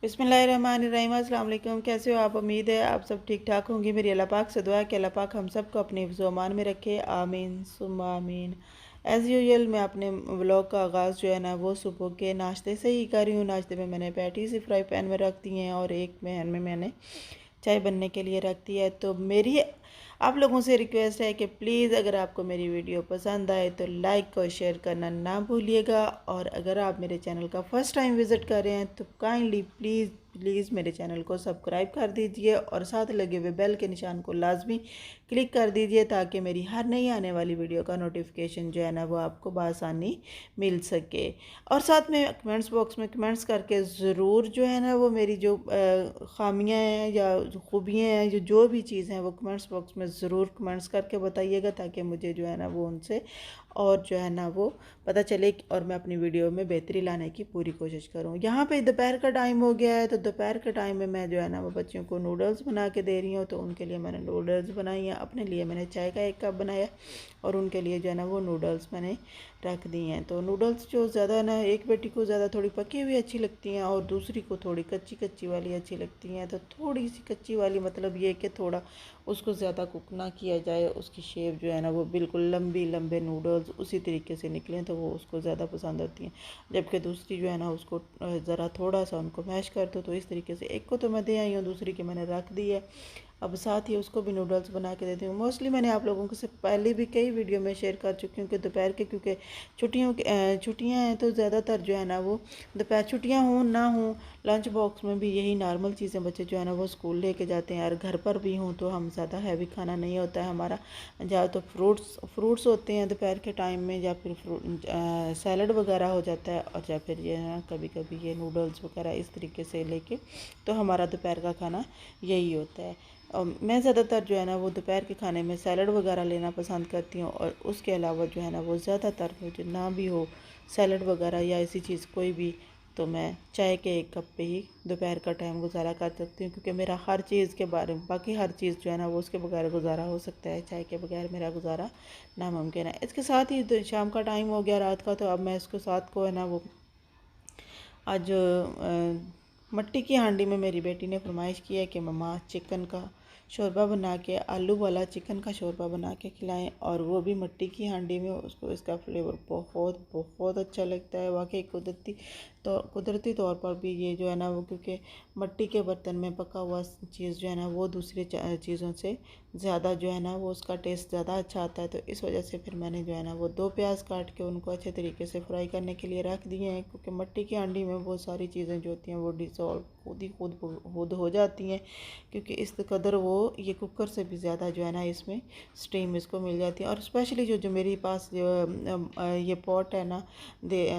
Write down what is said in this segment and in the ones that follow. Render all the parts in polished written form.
बिस्मिल्लाहिर्रहमानिर्रहीम। अस्सलाम वालेकुम। कैसे हो आप? उम्मीद है आप सब ठीक ठाक होंगी। मेरी अल्लाह पाक से दुआ है कि अल्लाह पाक हम सबको अपने हिफ्ज़ व अमान में रखे, आमीन सुम्मा आमीन। एज़ यूजुअल मैं अपने व्लॉग का आगाज़ जो है ना वो सुबह के नाश्ते से ही कर रही हूँ। नाश्ते में मैंने पैटीज़ फ्राई पैन में रख दी हैं और एक पैन में मैंने चाय बनने के लिए रख दी है। तो मेरी आप लोगों से रिक्वेस्ट है कि प्लीज़ अगर आपको मेरी वीडियो पसंद आए तो लाइक और शेयर करना ना भूलिएगा। और अगर आप मेरे चैनल का फ़र्स्ट टाइम विज़िट कर रहे हैं तो काइंडली प्लीज़ प्लीज़ मेरे चैनल को सब्सक्राइब कर दीजिए और साथ लगे हुए बेल के निशान को लाजमी क्लिक कर दीजिए ताकि मेरी हर नई आने वाली वीडियो का नोटिफिकेशन जो है ना वो आपको बआसानी मिल सके। और साथ में कमेंट्स बॉक्स में कमेंट्स करके ज़रूर जो है ना वो मेरी जो ख़ामियाँ हैं या जो खूबियाँ हैं जो भी चीज़ हैं वो कमेंट्स बॉक्स में ज़रूर कमेंट्स करके बताइएगा ताकि मुझे जो है ना वो उनसे और जो है ना वो पता चले और मैं अपनी वीडियो में बेहतरी लाने की पूरी कोशिश करूँ। यहाँ पे दोपहर का टाइम हो गया है तो दोपहर के टाइम में मैं जो है ना वो बच्चों को नूडल्स बना के दे रही हूँ। तो उनके लिए मैंने नूडल्स बनाई हैं, अपने लिए मैंने चाय का 1 कप बनाया और उनके लिए जो है ना वो नूडल्स मैंने रख दी हैं। तो नूडल्स जो ज़्यादा ना एक बेटी को ज़्यादा थोड़ी पकी हुई अच्छी लगती हैं और दूसरी को थोड़ी कच्ची कच्ची वाली अच्छी लगती हैं। तो थोड़ी सी कच्ची वाली मतलब ये कि थोड़ा उसको ज़्यादा कुक ना किया जाए, उसकी शेप जो है ना वो बिल्कुल लंबी लंबे नूडल्स उसी तरीके से निकलें तो वो उसको ज़्यादा पसंद होती हैं। जबकि दूसरी जो है ना उसको ज़रा थोड़ा सा उनको मैश कर दो। तो इस तरीके से एक को तो मैं दे आई हूँ, दूसरी की मैंने रख दी है। अब साथ ही उसको भी नूडल्स बना के देती हूँ। मोस्टली मैंने आप लोगों को से पहले भी कई वीडियो में शेयर कर चुकी हूँ कि दोपहर के क्योंकि छुट्टियाँ हैं तो ज़्यादातर जो है ना वो दोपहर छुट्टियाँ हों ना हों लंच बॉक्स में भी यही नॉर्मल चीज़ें बच्चे जो है ना वो स्कूल लेके जाते हैं। और घर पर भी हूँ तो हम ज़्यादा हैवी खाना नहीं होता है हमारा, ज़्यादा तो फ्रूट्स होते हैं दोपहर के टाइम में या फिर सैलड वगैरह हो जाता है और या फिर ये ना कभी कभी ये नूडल्स वगैरह इस तरीके से लेके तो हमारा दोपहर का खाना यही होता है। मैं ज़्यादातर जो है ना वो दोपहर के खाने में सैलड वगैरह लेना पसंद करती हूँ और उसके अलावा जो है ना वो ज़्यादातर मुझे ना भी हो सैलड वगैरह या ऐसी चीज़ कोई भी तो मैं चाय के 1 कप पे ही दोपहर का टाइम गुजारा कर सकती हूँ। क्योंकि मेरा हर चीज़ के बारे में बाकी हर चीज़ जो है ना वो उसके बगैर गुजारा हो सकता है, चाय के बगैर मेरा गुजारा नामुमकिन है। इसके साथ ही शाम का टाइम हो गया रात का, तो अब मैं इसको साथ को है ना वो आज मट्टी की हांडी में मेरी बेटी ने फरमाइश की है कि मम्मा चिकन का शोरबा बना के आलू वाला चिकन का शोरबा बना के खिलाएं और वो भी मट्टी की हांडी में। उसको इसका फ्लेवर बहुत बहुत अच्छा लगता है। वाकई कुदरती तौर पर भी ये जो है ना वो क्योंकि मट्टी के बर्तन में पका हुआ चीज़ जो है ना वो दूसरी चीज़ों से ज़्यादा जो है ना वो उसका टेस्ट ज़्यादा अच्छा आता है। तो इस वजह से फिर मैंने जो है ना वो 2 प्याज काट के उनको अच्छे तरीके से फ्राई करने के लिए रख दिए हैं। क्योंकि मट्टी की हांडी में बहुत सारी चीज़ें जो होती हैं वो डिसॉल्व खुद हो जाती हैं। क्योंकि इस कदर वो ये कुकर से भी ज़्यादा जो है ना इसमें स्टीम इसको मिल जाती है। और स्पेशली जो मेरे पास जो ये पॉट है ना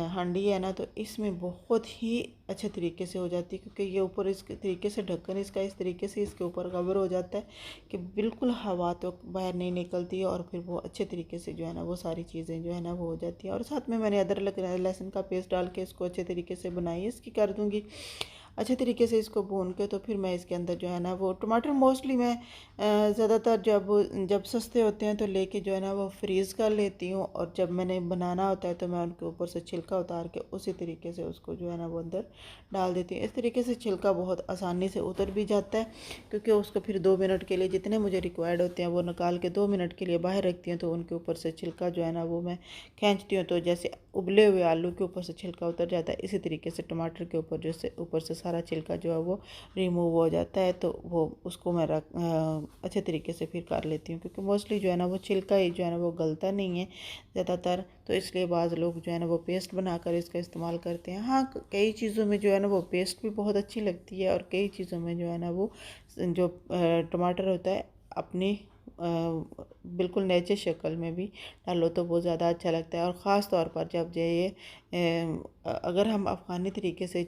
हांडी है ना तो इसमें बहुत ही अच्छे तरीके से हो जाती है। क्योंकि ये ऊपर इस तरीके से ढक्कन इसका इस तरीके से इसके ऊपर कवर हो जाता है कि बिल्कुल हवा तो बाहर नहीं निकलती है और फिर वो अच्छे तरीके से जो है ना वो सारी चीज़ें जो है ना वो हो जाती हैं। और साथ में मैंने अदरक लहसुन का पेस्ट डाल के इसको अच्छे तरीके से बनाई इसकी कर दूँगी अच्छे तरीके से इसको भून के। तो फिर मैं इसके अंदर जो है ना वो टमाटर मोस्टली मैं ज़्यादातर जब सस्ते होते हैं तो लेके जो है ना वो फ्रीज़ कर लेती हूँ और जब मैंने बनाना होता है तो मैं उनके ऊपर से छिलका उतार के उसी तरीके से उसको जो है ना वो अंदर डाल देती हूँ। इस तरीके से छिलका बहुत आसानी से उतर भी जाता है। क्योंकि उसको फिर 2 मिनट के लिए जितने मुझे रिक्वायर्ड होते हैं वो निकाल के 2 मिनट के लिए बाहर रखती हूँ। तो उनके ऊपर से छिलका जो है ना वो मैं खींचती हूँ। तो जैसे उबले हुए आलू के ऊपर से छिलका उतर जाता है इसी तरीके से टमाटर के ऊपर जैसे ऊपर से सारा छिलका जो है वो रिमूव हो जाता है। तो वो उसको मैं अच्छे तरीके से फिर कर लेती हूँ। क्योंकि मोस्टली जो है ना वो छिलका ही जो है ना वो गलता नहीं है ज़्यादातर। तो इसलिए बाज़ लोग जो है ना वो पेस्ट बनाकर इसका इस्तेमाल करते हैं। हाँ कई चीज़ों में जो है ना वो पेस्ट भी बहुत अच्छी लगती है और कई चीज़ों में जो है ना वो जो टमाटर होता है अपनी बिल्कुल नेचर शक्ल में भी डालो तो बहुत ज़्यादा अच्छा लगता है। और ख़ास तौर पर जब ये अगर हम अफ़गानी तरीके से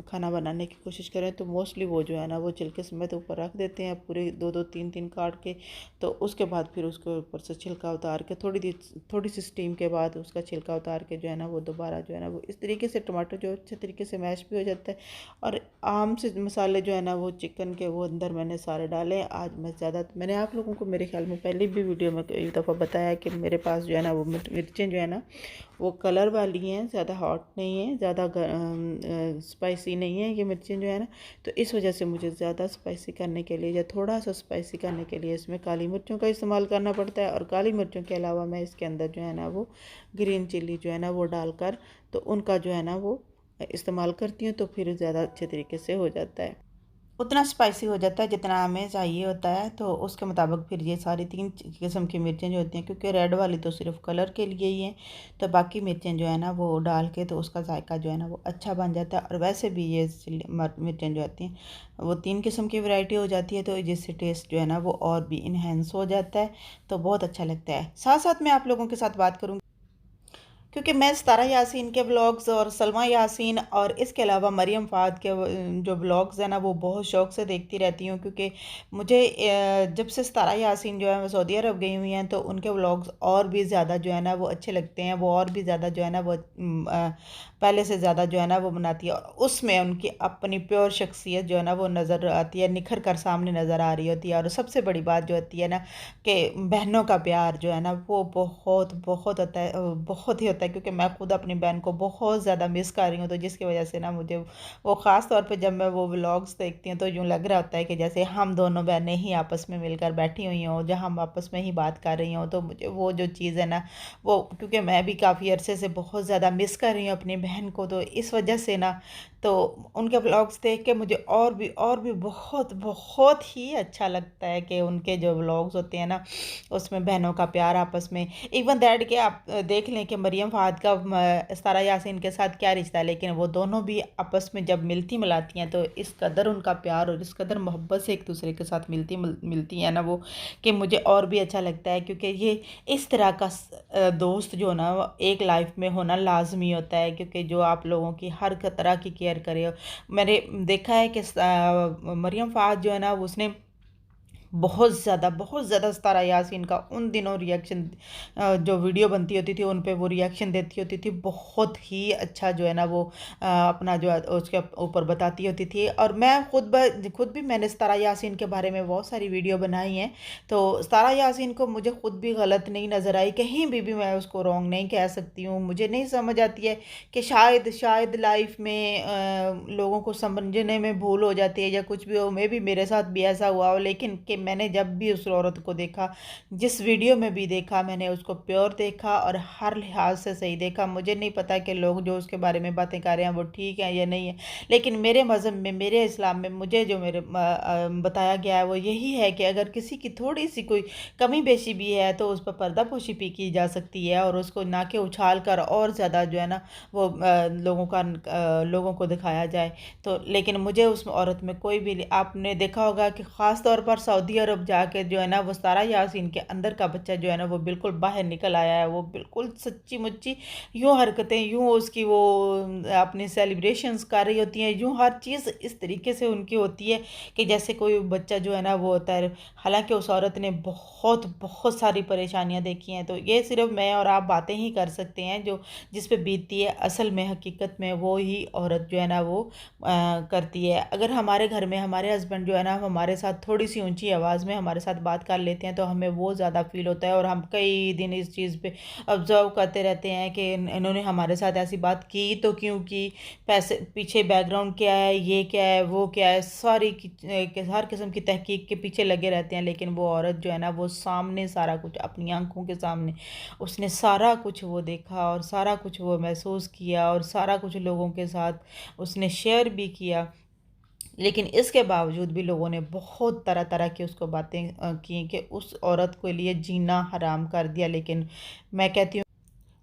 खाना बनाने की कोशिश करें तो मोस्टली वो जो है ना वो छिलके समेत ऊपर रख देते हैं पूरे 2-2 3-3 काट के। तो उसके बाद फिर उसके ऊपर से छिलका उतार के थोड़ी सी स्टीम के बाद उसका छिलका उतार के जो है ना वो दोबारा जो है ना वो इस तरीके से टमाटर जो अच्छे तरीके से मैश भी हो जाता है। और आम से मसाले जो है ना वो चिकन के वो अंदर मैंने सारे डाले। आज मैंने आप लोगों को मेरे ख्याल में पहले भी वीडियो में कई दफ़ा बताया कि मेरे पास जो है ना वो मिर्चें जो है ना वो कलर वाली हैं, ज़्यादा हॉट नहीं है, ज़्यादा स्पाइसी नहीं है ये मिर्चें जो है ना। तो इस वजह से मुझे ज़्यादा स्पाइसी करने के लिए या थोड़ा सा स्पाइसी करने के लिए इसमें काली मिर्चों का इस्तेमाल करना पड़ता है। और काली मिर्चों के अलावा मैं इसके अंदर जो है ना वो ग्रीन चिल्ली जो है ना वो डालकर तो उनका जो है ना वो इस्तेमाल करती हूँ, तो फिर ज़्यादा अच्छे तरीके से हो जाता है। उतना स्पाइसी हो जाता है जितना हमें चाहिए होता है। तो उसके मुताबिक फिर ये सारी 3 किस्म की मिर्चें जो होती हैं, क्योंकि रेड वाली तो सिर्फ कलर के लिए ही हैं, तो बाकी मिर्चें जो है ना वो डाल के तो उसका जायका जो है ना वो अच्छा बन जाता है। और वैसे भी ये मिर्चें जो आती हैं वो 3 किस्म की वैरायटी हो जाती है, तो जिससे टेस्ट जो है ना वो और भी इन्हेंस हो जाता है, तो बहुत अच्छा लगता है। साथ साथ मैं आप लोगों के साथ बात करूँगी, क्योंकि मैं सितारा यासीन के व्लॉग्स और सलमा यासीन और इसके अलावा मरियम फ़ाद के जो व्लॉग्स हैं ना वो बहुत शौक़ से देखती रहती हूँ। क्योंकि मुझे जब से सितारा यासीन जो है वो सऊदी अरब गई हुई हैं तो उनके व्लॉग्स और भी ज़्यादा जो है ना वो अच्छे लगते हैं। वो और भी ज़्यादा जो है ना वो पहले से ज़्यादा जो है ना वो बनाती है, और उसमें उनकी अपनी प्योर शख्सियत जो है ना वो नज़र आती है, निखर कर सामने नज़र आ रही होती है। और सबसे बड़ी बात जो होती है ना कि बहनों का प्यार जो है ना वो बहुत बहुत होता है, बहुत ही होता है। क्योंकि मैं खुद अपनी बहन को बहुत ज़्यादा मिस कर रही हूँ, तो जिसकी वजह से ना मुझे वो ख़ास तौर पे जब मैं वो व्लॉग्स देखती हूँ तो यूँ लग रहा होता है कि जैसे हम दोनों बहनें ही आपस में मिलकर बैठी हुई हों, जहाँ हम आपस में ही बात कर रही हों। तो मुझे वो जो चीज़ है ना वो, क्योंकि मैं भी काफ़ी अरसे से बहुत ज़्यादा मिस कर रही हूँ अपनी बहन को, तो इस वजह से ना तो उनके व्लॉग्स देख के मुझे और भी बहुत बहुत ही अच्छा लगता है कि उनके जो व्लॉग्स होते हैं ना उसमें बहनों का प्यार आपस में, इवन दैट कि आप देख लें कि मरियम फ़ाद का सितारा यासीन के साथ क्या रिश्ता है, लेकिन वो दोनों भी आपस में जब मिलती मिलाती हैं तो इस कदर उनका प्यार और इस कदर मोहब्बत से एक दूसरे के साथ मिलती हैं ना वो, कि मुझे और भी अच्छा लगता है। क्योंकि ये इस तरह का दोस्त जो ना एक लाइफ में होना लाजमी होता है, क्योंकि जो आप लोगों की हर तरह की केयर करे। मैंने देखा है कि मरियम फ़ाद जो है ना उसने बहुत ज़्यादा सितारा यासीन का उन दिनों रिएक्शन, जो वीडियो बनती होती थी उन पे वो रिएक्शन देती होती थी, बहुत ही अच्छा जो है ना वो अपना जो है उसके ऊपर बताती होती थी। और मैं खुद भी मैंने सितारा यासीन के बारे में बहुत सारी वीडियो बनाई हैं। तो सितारा यासीन को मुझे खुद भी गलत नहीं नज़र आई, कहीं भी मैं उसको रॉन्ग नहीं कह सकती हूँ। मुझे नहीं समझ आती है कि शायद लाइफ में लोगों को समझने में भूल हो जाती है या कुछ भी हो, मे भी मेरे साथ भी ऐसा हुआ हो। लेकिन कि मैंने जब भी उस औरत को देखा, जिस वीडियो में भी देखा, मैंने उसको प्योर देखा और हर लिहाज से सही देखा। मुझे नहीं पता कि लोग जो उसके बारे में बातें कर रहे हैं वो ठीक है या नहीं है, लेकिन मेरे मज़हब में, मेरे इस्लाम में मुझे जो बताया गया है वो यही है कि अगर किसी की थोड़ी सी कोई कमी बेशी भी है तो उस पर पर्दापोशी भी की जा सकती है, और उसको ना के उछाल कर और ज़्यादा जो है ना वो लोगों को दिखाया जाए। तो लेकिन मुझे उस औरत में कोई भी, आपने देखा होगा कि ख़ास तौर पर सऊदी अरब जाके जो है ना वो सितारा यासीन के अंदर का बच्चा जो है ना वो बिल्कुल बाहर निकल आया है। वो बिल्कुल सच्ची मुच्ची यूँ हरकतें, यूँ उसकी वो अपनी सेलिब्रेशंस कर रही होती हैं, यूँ हर चीज़ इस तरीके से उनकी होती है कि जैसे कोई बच्चा जो है ना वो होता है। हालांकि उस औरत ने बहुत बहुत सारी परेशानियां देखी हैं, तो ये सिर्फ मैं और आप बातें ही कर सकते हैं जो जिस पे बीतती है। असल में हकीकत में वो ही औरत जो है ना वो करती है। अगर हमारे घर में हमारे हस्बैंड जो है ना हमारे साथ थोड़ी सी ऊंची आवाज़ में हमारे साथ बात कर लेते हैं तो हमें वो ज़्यादा फील होता है, और हम कई दिन इस चीज़ पे ऑब्जर्व करते रहते हैं कि इन्होंने हमारे साथ ऐसी बात की तो क्यों की, पैसे पीछे बैकग्राउंड क्या है, ये क्या है, वो क्या है, हर किस्म की तहकीक के पीछे लगे रहते हैं। लेकिन वो औरत जो है ना वो सामने सारा कुछ, अपनी आंखों के सामने उसने सारा कुछ वो देखा और सारा कुछ वो महसूस किया और सारा कुछ लोगों के साथ उसने शेयर भी किया। लेकिन इसके बावजूद भी लोगों ने बहुत तरह तरह की उसको बातें की कि उस औरत के लिए जीना हराम कर दिया। लेकिन मैं कहती हूँ,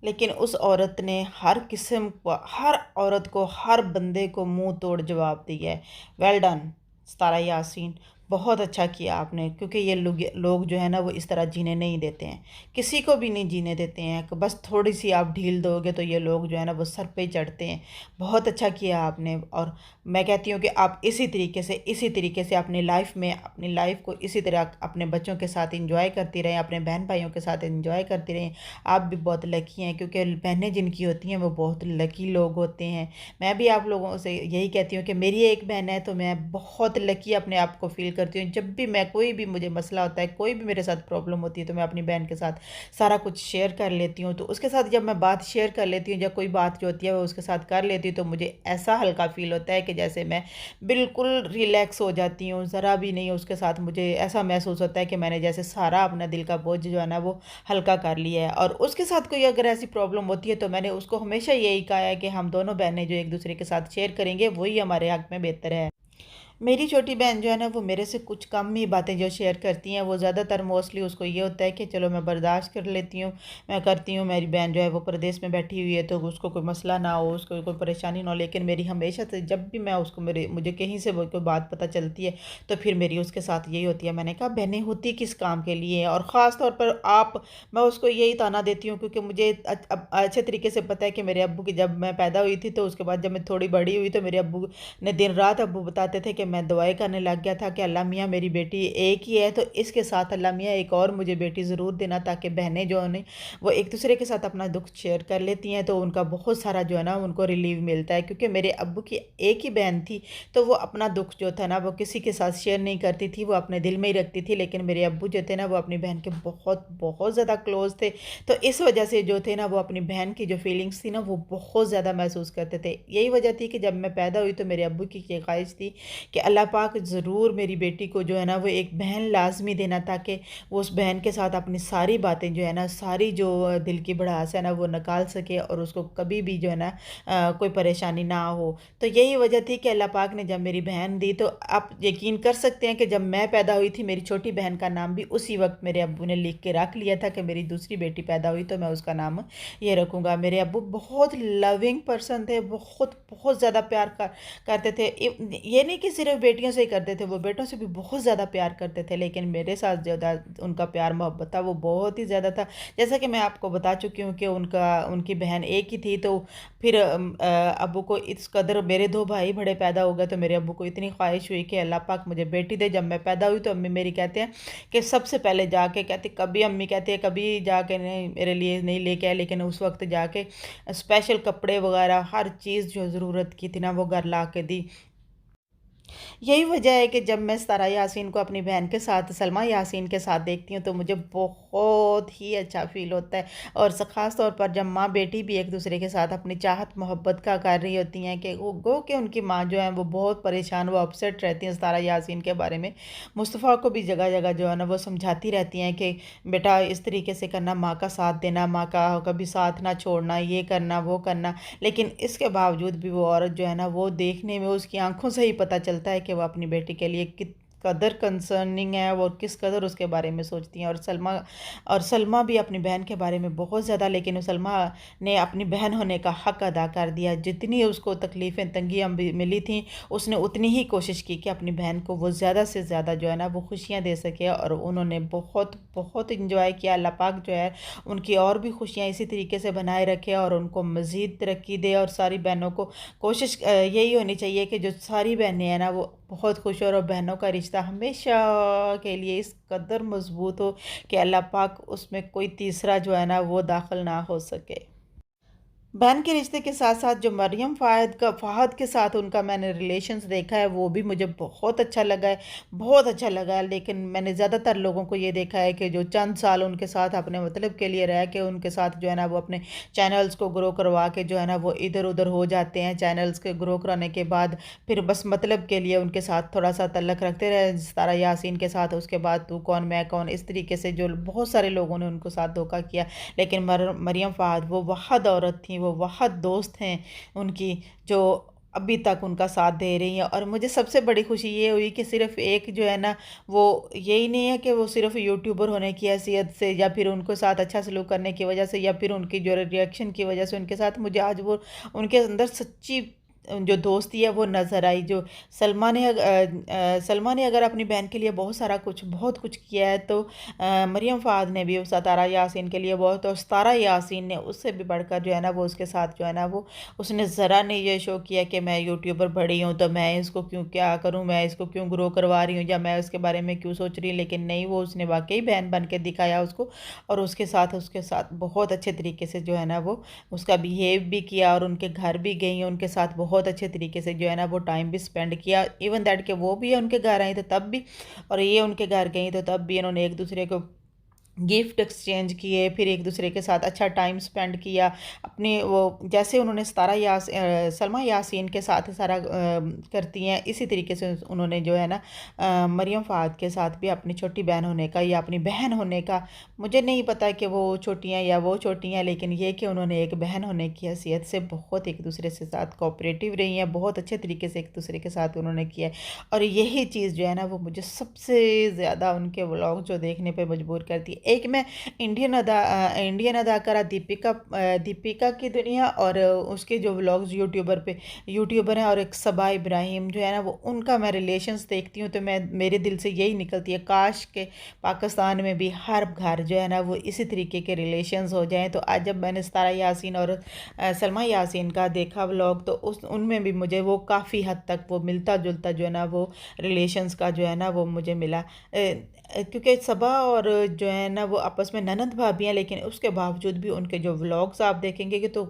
लेकिन उस औरत ने हर किस्म को, हर औरत को, हर बंदे को मुंह तोड़ जवाब दिया है। वेल डन सितारा यासीन, बहुत अच्छा किया आपने। क्योंकि ये लोग जो है ना वो इस तरह जीने नहीं देते हैं, किसी को भी नहीं जीने देते हैं कि बस थोड़ी सी आप ढील दोगे तो ये लोग जो है ना वो सर पे चढ़ते हैं। बहुत अच्छा किया आपने, और मैं कहती हूँ कि आप इसी तरीके से अपनी लाइफ में, अपनी लाइफ को इसी तरह अपने बच्चों के साथ इंजॉय करती रहें, अपने बहन भाइयों के साथ इंजॉय करती रहें। आप भी बहुत लकी हैं, क्योंकि बहनें जिनकी होती हैं वो बहुत लकी लोग होते हैं। मैं भी आप लोगों से यही कहती हूँ कि मेरी एक बहन है तो मैं बहुत लकी अपने आप को फील करती हूँ। जब भी मैं कोई भी मुझे मसला होता है, कोई भी मेरे साथ प्रॉब्लम होती है, तो मैं अपनी बहन के साथ सारा कुछ शेयर कर लेती हूँ। तो उसके साथ जब मैं बात शेयर कर लेती हूँ या कोई बात जो होती है वो उसके साथ कर लेती हूँ, तो मुझे ऐसा हल्का फ़ील होता है कि जैसे मैं बिल्कुल रिलैक्स हो जाती हूँ। ज़रा भी नहीं उसके साथ मुझे ऐसा महसूस होता है कि मैंने जैसे सारा अपना दिल का बोझ जो है ना वो हल्का कर लिया है। और उसके साथ कोई अगर ऐसी प्रॉब्लम होती है, तो मैंने उसको हमेशा यही कहा है कि हम दोनों बहनें जो एक दूसरे के साथ शेयर करेंगे वही हमारे हक़ में बेहतर है। मेरी छोटी बहन जो है ना वो मेरे से कुछ कम ही बातें जो शेयर करती हैं। वो ज़्यादातर मोस्टली उसको ये होता है कि चलो मैं बर्दाश्त कर लेती हूँ, मैं करती हूँ। मेरी बहन जो है वो प्रदेश में बैठी हुई है, तो उसको कोई मसला ना हो, उसको कोई परेशानी ना हो। लेकिन मेरी हमेशा से जब भी मैं उसको मेरे मुझे कहीं से वो कोई बात पता चलती है, तो फिर मेरी उसके साथ यही होती है। मैंने कहा बहनें होती किस काम के लिए हैं, और ख़ास तौर पर आप, मैं उसको यही ताना देती हूँ क्योंकि मुझे अब अच्छे तरीके से पता है कि मेरे अब्बू की, जब मैं पैदा हुई थी तो उसके बाद जब मैं थोड़ी बड़ी हुई, तो मेरे अब्बू ने दिन रात अब्बू बताते थे कि मैं दुआएं करने लग गया था कि अल्लाह मियाँ मेरी बेटी एक ही है, तो इसके साथ अल्लाह मियाँ एक और मुझे बेटी ज़रूर देना, ताकि बहनें जो हैं वो एक दूसरे के साथ अपना दुख शेयर कर लेती हैं, तो उनका बहुत सारा जो है ना उनको रिलीव मिलता है। क्योंकि मेरे अब्बू की एक ही बहन थी, तो वो अपना दुख जो था ना वो किसी के साथ शेयर नहीं करती थी, वो अपने दिल में ही रखती थी। लेकिन मेरे अब्बू जो थे ना वो अपनी बहन के बहुत बहुत ज़्यादा क्लोज़ थे, तो इस वजह से जो थे ना वो अपनी बहन की जो फीलिंग्स थी ना वो बहुत ज़्यादा महसूस करते थे। यही वजह थी कि जब मैं पैदा हुई तो मेरे अब्बू की ये ख्वाहिश थी कि अल्लाह पाक ज़रूर मेरी बेटी को जो है ना वो एक बहन लाज़मी देना, ताकि वो उस बहन के साथ अपनी सारी बातें जो है ना, सारी जो दिल की भड़ास है ना वो निकाल सके, और उसको कभी भी जो है ना कोई परेशानी ना हो। तो यही वजह थी कि अल्लाह पाक ने जब मेरी बहन दी, तो आप यकीन कर सकते हैं कि जब मैं पैदा हुई थी, मेरी छोटी बहन का नाम भी उसी वक्त मेरे अब्बू ने लिख के रख लिया था कि मेरी दूसरी बेटी पैदा हुई तो मैं उसका नाम ये रखूँगा। मेरे अब्बू बहुत लविंग पर्सन थे, बहुत बहुत ज़्यादा प्यार करते थे। ये नहीं कि सिर्फ बेटियों से ही करते थे, वो बेटों से भी बहुत ज़्यादा प्यार करते थे, लेकिन मेरे साथ ज़्यादा उनका प्यार मोहब्बत था वो बहुत ही ज़्यादा था। जैसा कि मैं आपको बता चुकी हूँ कि उनकी बहन एक ही थी, तो फिर अब्बू को इस कदर, मेरे दो भाई बड़े पैदा हो गए, तो मेरे अब्बू को इतनी ख्वाहिश हुई कि अल्लाह पाक मुझे बेटी दे। जब मैं पैदा हुई तो अम्मी मेरी कहते हैं कि सबसे पहले जाके कहती, कभी अम्मी कहती है कभी जाके नहीं मेरे लिए नहीं लेके आए, लेकिन उस वक्त जाके स्पेशल कपड़े वगैरह हर चीज़ जो ज़रूरत की थी ना वो घर ला के दी। यही वजह है कि जब मैं सतारा यासीन को अपनी बहन के साथ, सलमा यासीन के साथ देखती हूँ, तो मुझे बहुत ही अच्छा फ़ील होता है। और ख़ास तौर पर जब माँ बेटी भी एक दूसरे के साथ अपनी चाहत मोहब्बत का कर रही होती हैं, कि वो गो कि उनकी माँ जो है वो बहुत परेशान, वो अपसेट रहती हैं सतारा यासीन के बारे में। मुस्तफ़ा को भी जगह जगह जो है ना वो समझाती रहती हैं कि बेटा इस तरीके से करना, माँ का साथ देना, माँ का कभी साथ ना छोड़ना, ये करना वो करना। लेकिन इसके बावजूद भी वो औरत जो है ना वो देखने में, उसकी आंखों से ही पता चलता है कि वो अपनी बेटी के लिए कित कदर कंसर्निंग है और किस कदर उसके बारे में सोचती हैं। और सलमा भी अपनी बहन के बारे में बहुत ज़्यादा, लेकिन सलमा ने अपनी बहन होने का हक़ अदा कर दिया। जितनी उसको तकलीफ़ें तंगियाँ मिली थी, उसने उतनी ही कोशिश की कि अपनी बहन को वो ज़्यादा से ज़्यादा जो है ना वो खुशियाँ दे सके, और उन्होंने बहुत बहुत इंजॉय किया। अल्लाह पाक जो है उनकी और भी खुशियाँ इसी तरीके से बनाए रखे, और उनको मज़ीद तरक्की दे। और सारी बहनों को कोशिश यही होनी चाहिए कि जो सारी बहनें हैं ना वो बहुत खुश हो, और बहनों का रिश्ता हमेशा के लिए इस कदर मज़बूत हो कि अल्लाह पाक उसमें कोई तीसरा जो है ना वो दाखिल ना हो सके। बहन के रिश्ते के साथ-साथ जो मरियम फ़ाहद के साथ उनका मैंने रिलेशंस देखा है, वो भी मुझे बहुत अच्छा लगा है, बहुत अच्छा लगा है। लेकिन मैंने ज़्यादातर लोगों को ये देखा है कि जो चंद साल उनके साथ अपने मतलब के लिए रह के उनके साथ जो है ना वो अपने चैनल्स को ग्रो करवा के जो है ना वो इधर-उधर हो जाते हैं। चैनल्स के ग्रो कराने के बाद फिर बस मतलब के लिए उनके साथ थोड़ा-सा तल्लक रखते रहे, सितारा यासीन के साथ, उसके बाद तू कौन मैं कौन, इस तरीके से जो बहुत सारे लोगों ने उनको साथ धोखा किया। लेकिन मरियम फ़ाहद वो वाहद औरत थी, वो वाहद दोस्त हैं उनकी, जो अभी तक उनका साथ दे रही हैं। और मुझे सबसे बड़ी खुशी ये हुई कि सिर्फ़ एक जो है ना, वो यही नहीं है कि वो सिर्फ़ यूट्यूबर होने की हैसियत से, या फिर उनको साथ अच्छा सलूक करने की वजह से, या फिर उनकी जो रिएक्शन की वजह से उनके साथ, मुझे आज वो उनके अंदर सच्ची जो दोस्ती है वो नज़र आई। जो सलमा ने अगर अपनी बहन के लिए बहुत कुछ किया है, तो मरियम फ़ाहद ने भी सतारा यासीन के लिए बहुत, और सतारा यासीन ने उससे भी बढ़कर जो है ना वो उसके साथ जो है ना वो उसने ज़रा नहीं ये शो किया कि मैं यूट्यूबर बड़ी हूँ तो मैं इसको क्यों क्या करूँ, मैं इसको क्यों ग्रो करवा रही हूँ, या मैं उसके बारे में क्यों सोच रही हूँ। लेकिन नहीं, वो उसने वाकई बहन बन के दिखाया उसको, और उसके साथ बहुत अच्छे तरीके से जो है ना वो उसका बिहेव भी किया, और उनके घर भी गई, उनके साथ बहुत बहुत अच्छे तरीके से जो है ना वो टाइम भी स्पेंड किया। इवन दैट कि वो भी उनके घर आई तो तब भी, और ये उनके घर गई तो तब भी इन्होंने एक दूसरे को गिफ्ट एक्सचेंज किए, फिर एक दूसरे के साथ अच्छा टाइम स्पेंड किया। अपने वो जैसे उन्होंने सलमा यासीन के साथ सारा करती हैं, इसी तरीके से उन्होंने जो है ना मरियम फ़ाहद के साथ भी अपनी छोटी बहन होने का या अपनी बहन होने का, मुझे नहीं पता कि वो छोटी हैं या वो छोटी हैं, लेकिन ये कि उन्होंने एक बहन होने की हैसियत से बहुत एक दूसरे के साथ कोऑपरेटिव रही हैं, बहुत अच्छे तरीके से एक दूसरे के साथ उन्होंने किया है। और यही चीज़ जो है ना वो मुझे सबसे ज़्यादा उनके व्लॉग जो देखने पे मजबूर करती है। एक मैं इंडियन अदाकारा दीपिका की दुनिया, और उसके जो व्लॉग्स यूट्यूबर हैं, और एक सबा इब्राहिम जो है ना वो उनका मैं रिलेशंस देखती हूँ तो मैं मेरे दिल से यही निकलती है, काश के पाकिस्तान में भी हर घर जो है ना वो इसी तरीके के रिलेशंस हो जाएं। तो आज जब मैंने सितारा यासीन और सलमा यासीन का देखा व्लॉग, तो उस उनमें भी मुझे वो काफ़ी हद तक वो मिलता जुलता जो है ना वो रिलेशंस का जो है ना वो मुझे मिला। क्योंकि सबा और जो है ना वो आपस में ननंद भाभी हैं, लेकिन उसके बावजूद भी उनके जो व्लॉग्स आप देखेंगे कि तो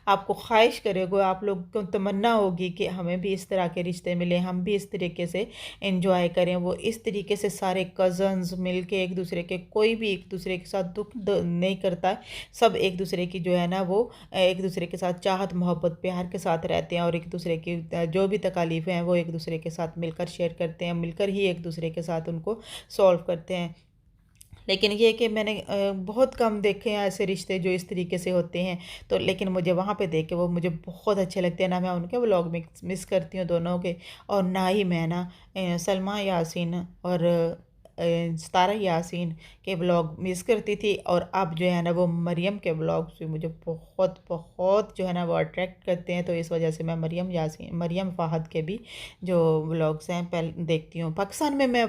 आपको ख्वाहिश करेगा, आप लोग को तमन्ना होगी कि हमें भी इस तरह के रिश्ते मिले, हम भी इस तरीके से एंजॉय करें। वो इस तरीके से सारे कज़न्स मिल के एक दूसरे के, कोई भी एक दूसरे के साथ नहीं करता है, सब एक दूसरे की जो है ना वो एक दूसरे के साथ चाहत मोहब्बत प्यार के साथ रहते हैं, और एक दूसरे की जो भी तकालीफ़ें हैं वो एक दूसरे के साथ मिलकर शेयर करते हैं, मिलकर ही एक दूसरे के साथ उनको सॉल्व करते हैं। लेकिन ये कि मैंने बहुत कम देखे हैं ऐसे रिश्ते जो इस तरीके से होते हैं। तो लेकिन मुझे वहाँ पे देख के वो मुझे बहुत अच्छे लगते हैं ना, मैं उनके व्लॉग मिस करती हूँ दोनों के, और ना ही मैं ना सलमा यासीन और सितारा यासीन के व्लॉग मिस करती थी। और अब जो है ना वो मरियम के व्लॉग्स भी मुझे बहुत बहुत जो है ना वो अट्रैक्ट करते हैं। तो इस वजह से मैं मरियम फ़ाहद के भी जो व्लॉग्स हैं पहले देखती हूँ। पाकिस्तान में मैं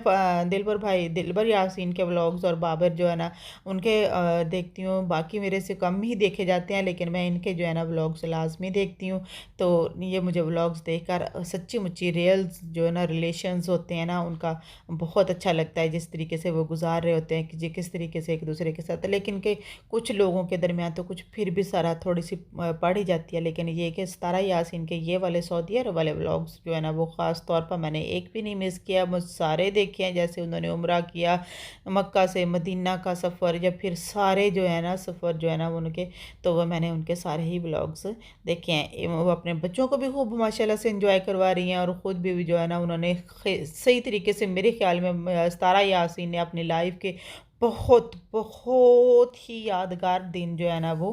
दिलबर यासीन के व्लॉग्स और बाबर जो है ना उनके देखती हूँ, बाकी मेरे से कम ही देखे जाते हैं, लेकिन मैं इनके जो है ना व्लॉग्स लाजमी देखती हूँ। तो ये मुझे व्लॉग्स देखकर सच्ची मुच्ची रियल जो है ना रिलेशंस होते हैं ना उनका बहुत अच्छा लगता है, जिस तरीके से वो गुजार रहे होते हैं कि जी किस तरीके से एक दूसरे के साथ। लेकिन के कुछ लोगों के दरमियान तो कुछ फिर भी सारा थोड़ी सी पड़ ही जाती है। लेकिन ये कि सितारा यासीन के ये वाले सऊदी अरब वाले व्लॉग्स जो है ना वो ख़ास तौर पर मैंने एक भी नहीं मिस किया, मुझ सारे देखे हैं। जैसे उन्होंने उम्रा किया, मक्का से मदीना का सफ़र, या फिर सारे जो है ना सफ़र जो है ना उनके, तो वह मैंने उनके सारे ही व्लॉग्स देखे हैं। वो अपने बच्चों को भी खूब माशाल्लाह से एंजॉय करवा रही हैं, और ख़ुद भी जो है ना उन्होंने सही तरीके से मेरे ख्याल में सितारा यासीन ने अपनी लाइफ के बहुत बहुत ही यादगार दिन जो है ना वो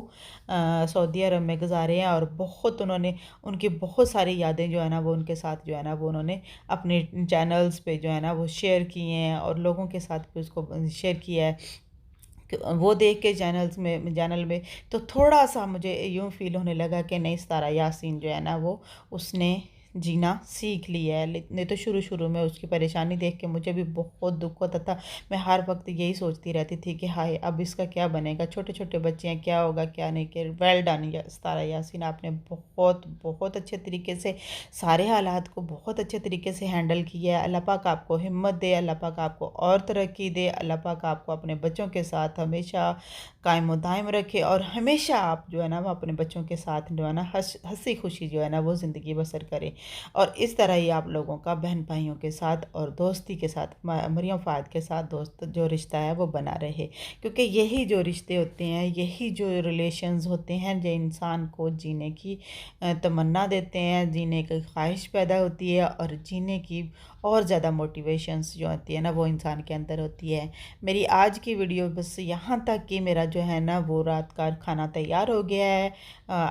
सऊदी अरब में गुजारे हैं। और बहुत उन्होंने उनकी बहुत सारी यादें जो है ना वो उनके साथ जो है ना वो उन्होंने अपने चैनल्स पे जो है ना वो शेयर किए हैं, और लोगों के साथ भी उसको शेयर किया है। वो देख के चैनल में तो थोड़ा सा मुझे यूँ फील होने लगा कि नहीं, सितारा यासीन जो है ना वो उसने जीना सीख लिया है। नहीं तो शुरू शुरू में उसकी परेशानी देख के मुझे भी बहुत दुख होता था। मैं हर वक्त यही सोचती रहती थी कि हाय अब इसका क्या बनेगा, छोटे छोटे बच्चे हैं, क्या होगा क्या नहीं। कि वेल डन सितारा यासीन, आपने बहुत बहुत अच्छे तरीके से सारे हालात को बहुत अच्छे तरीके से हैंडल किया है। अल्लाह पाक आपको हिम्मत दे, अल्लाह पाक आपको और तरक्की दे, अल्लाह पाक आपको अपने बच्चों के साथ हमेशा कायम व दायम रखे, और हमेशा आप जो है ना वो अपने बच्चों के साथ जो है ना हंसी खुशी जो है ना वो ज़िंदगी बसर करें। और इस तरह ही आप लोगों का बहन भाइयों के साथ और दोस्ती के साथ, मरियम फ़ाहद के साथ दोस्त जो रिश्ता है वो बना रहे। क्योंकि यही जो रिश्ते होते हैं, यही जो रिलेशंस होते हैं, जो इंसान को जीने की तमन्ना देते हैं, जीने की ख्वाहिश पैदा होती है, और जीने की और ज़्यादा मोटिवेशंस जो होती है ना वो इंसान के अंदर होती है। मेरी आज की वीडियो बस यहाँ तक कि मेरा जो है ना वो रात का खाना तैयार हो गया है,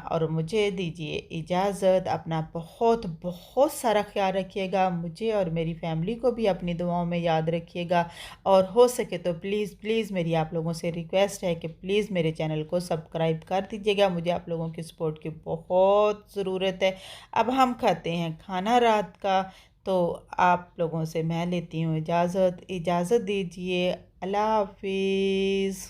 और मुझे दीजिए इजाज़त। अपना बहुत बहुत सारा ख्याल रखिएगा, मुझे और मेरी फैमिली को भी अपनी दुआओं में याद रखिएगा। और हो सके तो प्लीज़ प्लीज़ मेरी आप लोगों से रिक्वेस्ट है कि प्लीज़ मेरे चैनल को सब्सक्राइब कर दीजिएगा, मुझे आप लोगों की सपोर्ट की बहुत ज़रूरत है। अब हम खाते हैं खाना रात का, तो आप लोगों से मैं लेती हूँ इजाज़त दीजिए। अल्लाह हाफिज़।